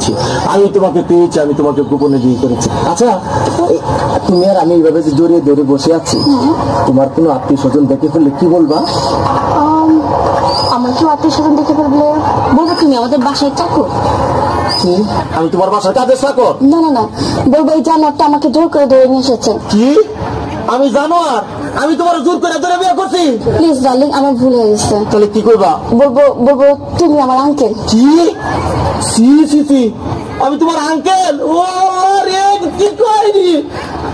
করেছি, আমি তোমাকে পেয়েছি, আমি তোমাকে গোপনে বিয়ে করেছি। আচ্ছা তুমি আর আমি এইভাবে যে জড়িয়ে ধরে বসে আছি, তোমার কোনো আত্মীয় স্বজন দেখে ফেললে কি বলবা? আমার কেউ আত্মীয় স্বজন দেখে ফেললে বলবো তুমি আমাদের বাসায় চাকর। কি আমি তোমার বাসার কাজের চাকর? না না না, বলবো এই জানোয়ারটা আমাকে জোর করে ধরে নিয়ে এসেছে। কি আমি জানোয়ার? আমি তোমার জোর করে ধরে বিয়ে করছি? প্লিজ ডার্লিং, আমার ভুল হয়ে গেছে। তাহলে কি করবা? বলবো তুমি আমার আঙ্কেল। কি সি সি সি, আমি তোমার আঙ্কেল? ও রে কি কইনি,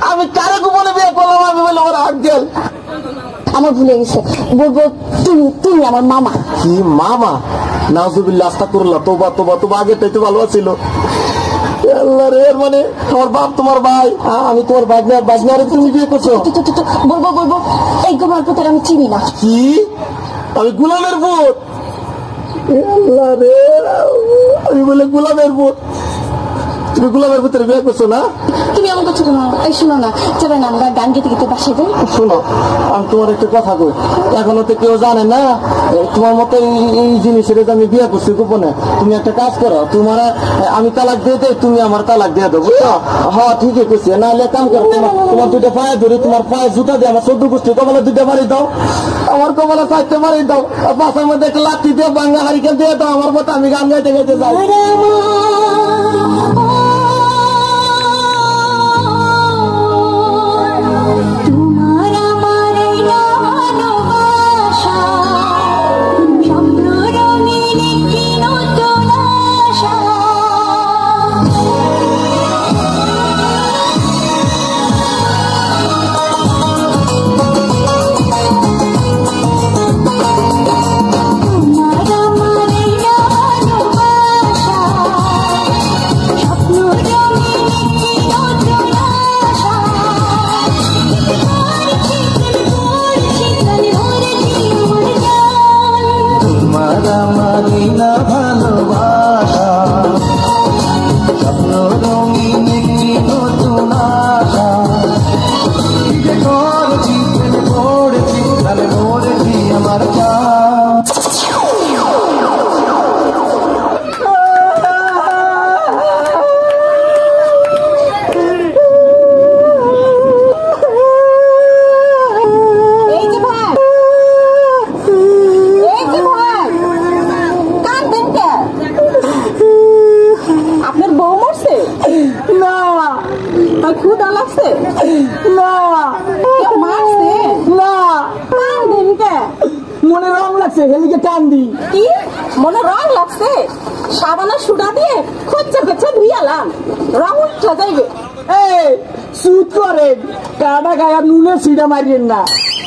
আমি কারে গোপনে বিয়ে করলাম? আমি বলে আমার আঙ্কেল। আমার ভুলে গেছে, বলবো তুমি আমার মামা। কি মামা? নাউজুবিল্লাহ, আস্তাগফিরুল্লাহ, তোবা তোবা তোবা, আগেটাই তো ভালো ছিল। আল্লাহ রে, মানে আমার বাপ তোমার ভাই, আমি তোমার বাজনারে তুমি বিয়ে করছো? বলবো এই গোলামের পুতের আমি চিনি না। কি আমি গোলামের পুত? আল্লাহ রে, আমি বলে গোলামের পুত? তুমি গোলামের পুতের বিয়ে করছো না? তুমি আমার কথা শোনো। এই শোনো না, চলো না আমরা গান গেতে গেতে বাসায় যাই। শোনো, আমি তোমার একটা কথা কই, এখনো তো কেউ জানে না তোমার মতো এই জিনিসের আমি বিয়ে করছি গোপনে। তুমি একটা কাজ করো, তোমার আমি তালাক দিয়ে দেই, তুমি আমার তালাক দিয়ে দেবো। হ্যাঁ ঠিকই করছি, নাহলে কাম করো, তোমার দুইটা পায়ে ধরে, তোমার পায়ে জুতা দিয়ে আমার 14 গোষ্ঠী কপালে দুইটা মারি দাও, আমার কপালে 4টা মারি দাও, বাসার মধ্যে একটা লাঠি দিয়ে বাংলা হারিকেন দিয়ে দাও আমার মতো, আমি গান গাইতে গাইতে যাই।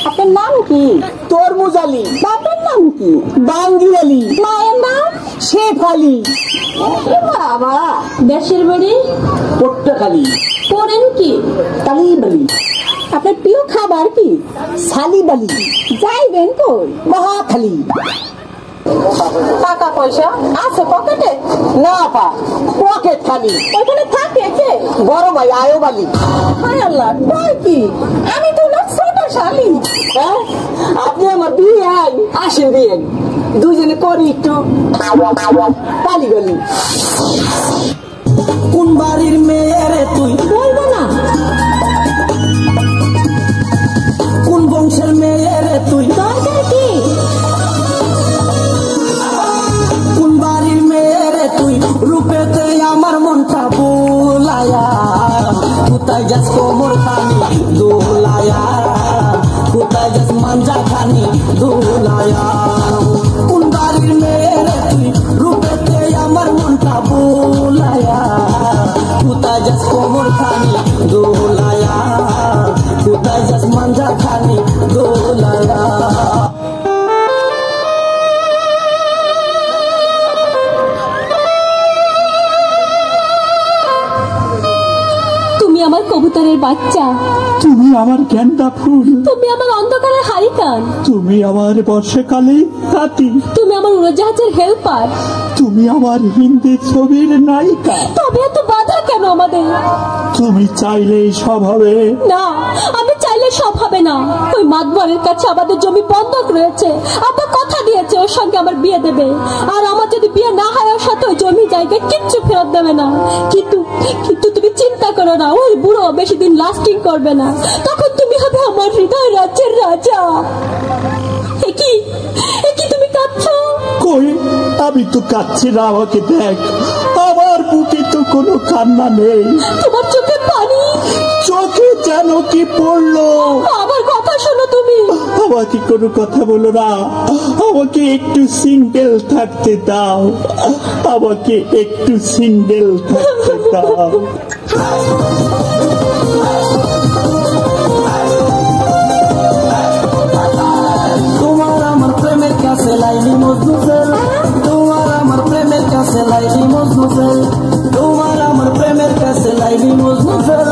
আপনার নাম কি? তরমুজ আলী। বাবার নাম কি? বাঙ্গি আলী। মায়ের নাম? শেখ আলী। বাবা, দেশের বাড়ি? পট্টাখালী। করেন কি? কালীবাড়ি। আপনার প্রিয় খাবার কি? সালিবালি। যাইবেন কই? মহাখালী। টাকা পয়সা আছে পকেটে? না পা, পকেট খালি। ওইখানে থাকে কে? বড় ভাই আয়ো বালি। হায় আল্লাহ, তাই কি? আমি তো না ছোট শালি। হ্যাঁ, আপনি আমার বিয়ে আসেন, বিয়ে দুইজনে করি একটু পালি গলি। কোন বাড়ির মেয়ে রে তুই? বলবো না। কোন বংশের মেয়ে রে তুই? দরকার কি? কোন বাড়ির মেয়ে রে তুই? রূপেতে আমার মনটা বুলায়া, কোথায় যাস কোমর খানি দোলায়া, কোথায় যাস মাঞ্জা খানি দোলায়া। কোন বাড়ির মেয়ে রে তুই? রূপেতে আমার মনটা বুলায়া, কোথায় যাস কোমর খানি দোলায়া, কোথায় যাস মাঞ্জা খানি দোলায়া। তুমি আমার কবুতরের বাচ্চা, তুমি আমার গেন্দা ফুল, তুমি আমার অন্ধকারের হারিকান, তুমি আমার বর্ষাকালে হাতি, তুমি আমার উড়োজাহাজের হেল্পার। তুমি আমার হিন্দি ছবির নায়িকা। তবে এত বাধা কেন আমাদের? তুমি চাইলেই সব হবে না, আমি চাইলে সব হবে না। ওই মাতবরের কাছে আমাদের জমি বন্ধক রয়েছে। আব্বা কথা দিয়েছে ওর সঙ্গে আমার বিয়ে দেবে, আর আমার যদি বিয়ে না হয় ওর সাথে ওই জমি জায়গায় কিচ্ছু ফেরত দেবে না। কিন্তু কিন্তু তুমি চিন্তা করো না, ওই বুড়ো বেশি দিন লাস্টিং করবে না। তখন তুমি হবে আমার হৃদয় রাজ্যের রাজা। একই তুমি কাঁদছো? কই, আমি তো কাচ্ছি না, আমাকে দেখ, আমার বুকে তো কোনো কান্না নেই। তোমার চোখে পানি, চোখে যেন কি পড়লো। আমার কথা শোনো তুমি। আমাকে কোনো কথা বলো না, আমাকে একটু সিঙ্গেল থাকতে দাও, আমাকে একটু সিঙ্গেল থাকতে দাও। তোমার আমার প্রেমের কাছে লাইলি মজনু ফেল, তোমার আমার প্রেমের কাছে লাইলি মজনু ফেল, তোমার আমার প্রেমের কাছে লাইলি মজনু ফেল,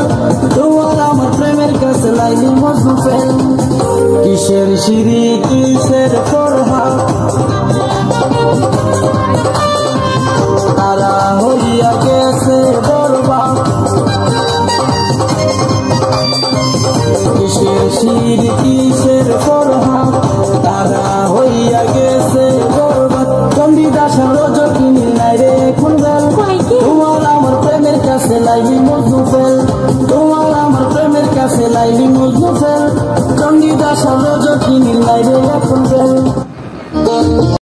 তোমার আমার প্রেমের কাছে লাইলি মজনু ফেল। কিসের সিঁড়ি কিসের ফরহা, তারা হইয়া গেছে বরবাদ। কিসের সিঁড়ি কিসের ফরহা, তারা হইয়া গেছে বরবাদ। চণ্ডীদাসের রজকিনী নাই রে এখন বেল, তোমার আমার প্রেমের কাছে লাইলি মজনু ফেল, তোমার আমার প্রেমের কাছে লাইলি মজনু ফেল। চণ্ডীদাসের রজকিনী নাই রে